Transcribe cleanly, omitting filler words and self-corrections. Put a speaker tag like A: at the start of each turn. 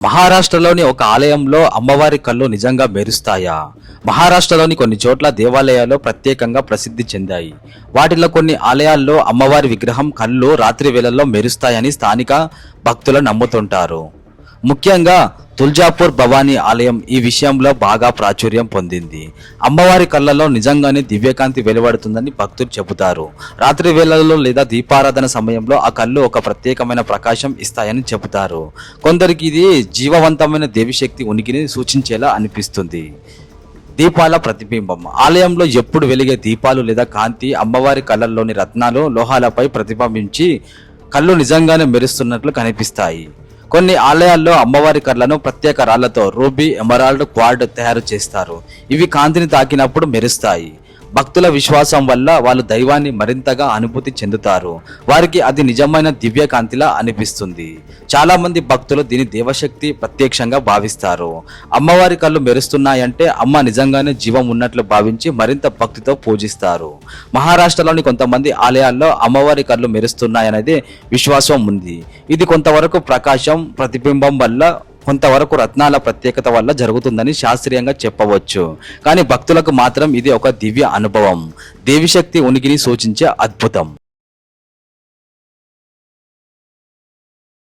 A: మహారాష్ట్రలోని ఒక ఆలయంలో అమ్మవారి కళ్ళు నిజంగా మెరుస్తాయా? మహారాష్ట్రలోని కొన్ని చోట్ల దేవాలయాలు ప్రత్యేకంగా ప్రసిద్ధి చెందాయి. వాటిలో కొన్ని ఆలయాల్లో అమ్మవారి విగ్రహం కళ్ళు రాత్రి వేళల్లో మెరుస్తాయని స్థానిక భక్తులు నమ్ముతుంటారు. ముఖ్యంగా తుల్జాపూర్ భవానీ ఆలయం ఈ విషయంలో బాగా ప్రాచుర్యం పొందింది. అమ్మవారి కళ్ళలో నిజంగానే దివ్యకాంతి వెలువడుతుందని భక్తులు చెబుతారు. రాత్రి వేళల్లో లేదా దీపారాధన సమయంలో ఆ కళ్ళు ఒక ప్రత్యేకమైన ప్రకాశం ఇస్తాయని చెబుతారు. కొందరికి ఇది జీవవంతమైన దేవిశక్తి ఉనికిని సూచించేలా అనిపిస్తుంది. దీపాల ప్రతిబింబం. ఆలయంలో ఎప్పుడు వెలిగే దీపాలు లేదా కాంతి అమ్మవారి కళ్ళల్లోని రత్నాలు లోహాలపై ప్రతిబింబించి కళ్ళు నిజంగానే మెరుస్తున్నట్లు కనిపిస్తాయి. కొన్ని ఆలయాల్లో అమ్మవారి కళ్ళను ప్రత్యేక రాళ్లతో రూబీ, ఎమరాల్డ్, క్వార్డ్ తయారు చేస్తారు. ఇవి కాంతిని తాకినప్పుడు మెరుస్తాయి. భక్తుల విశ్వాసం వల్ల వాళ్ళు దైవాన్ని మరింతగా అనుభూతి చెందుతారు. వారికి అది నిజమైన దివ్య కాంతిలా అనిపిస్తుంది. చాలా మంది భక్తులు దీని దేవశక్తి ప్రత్యక్షంగా భావిస్తారు. అమ్మవారి కళ్ళు మెరుస్తున్నాయంటే అమ్మ నిజంగానే జీవం ఉన్నట్లు భావించి మరింత భక్తితో పూజిస్తారు. మహారాష్ట్రలోని కొంతమంది ఆలయాల్లో అమ్మవారి కళ్ళు మెరుస్తున్నాయనేది విశ్వాసం ఉంది. ఇది కొంతవరకు ప్రకాశం, ప్రతిబింబం వల్ల, కొంతవరకు రత్నాల ప్రత్యేకత వల్ల జరుగుతుందని శాస్త్రీయంగా చెప్పవచ్చు. కానీ భక్తులకు మాత్రం ఇది ఒక దివ్య అనుభవం, దేవిశక్తి ఉనికిని సూచించే అద్భుతం.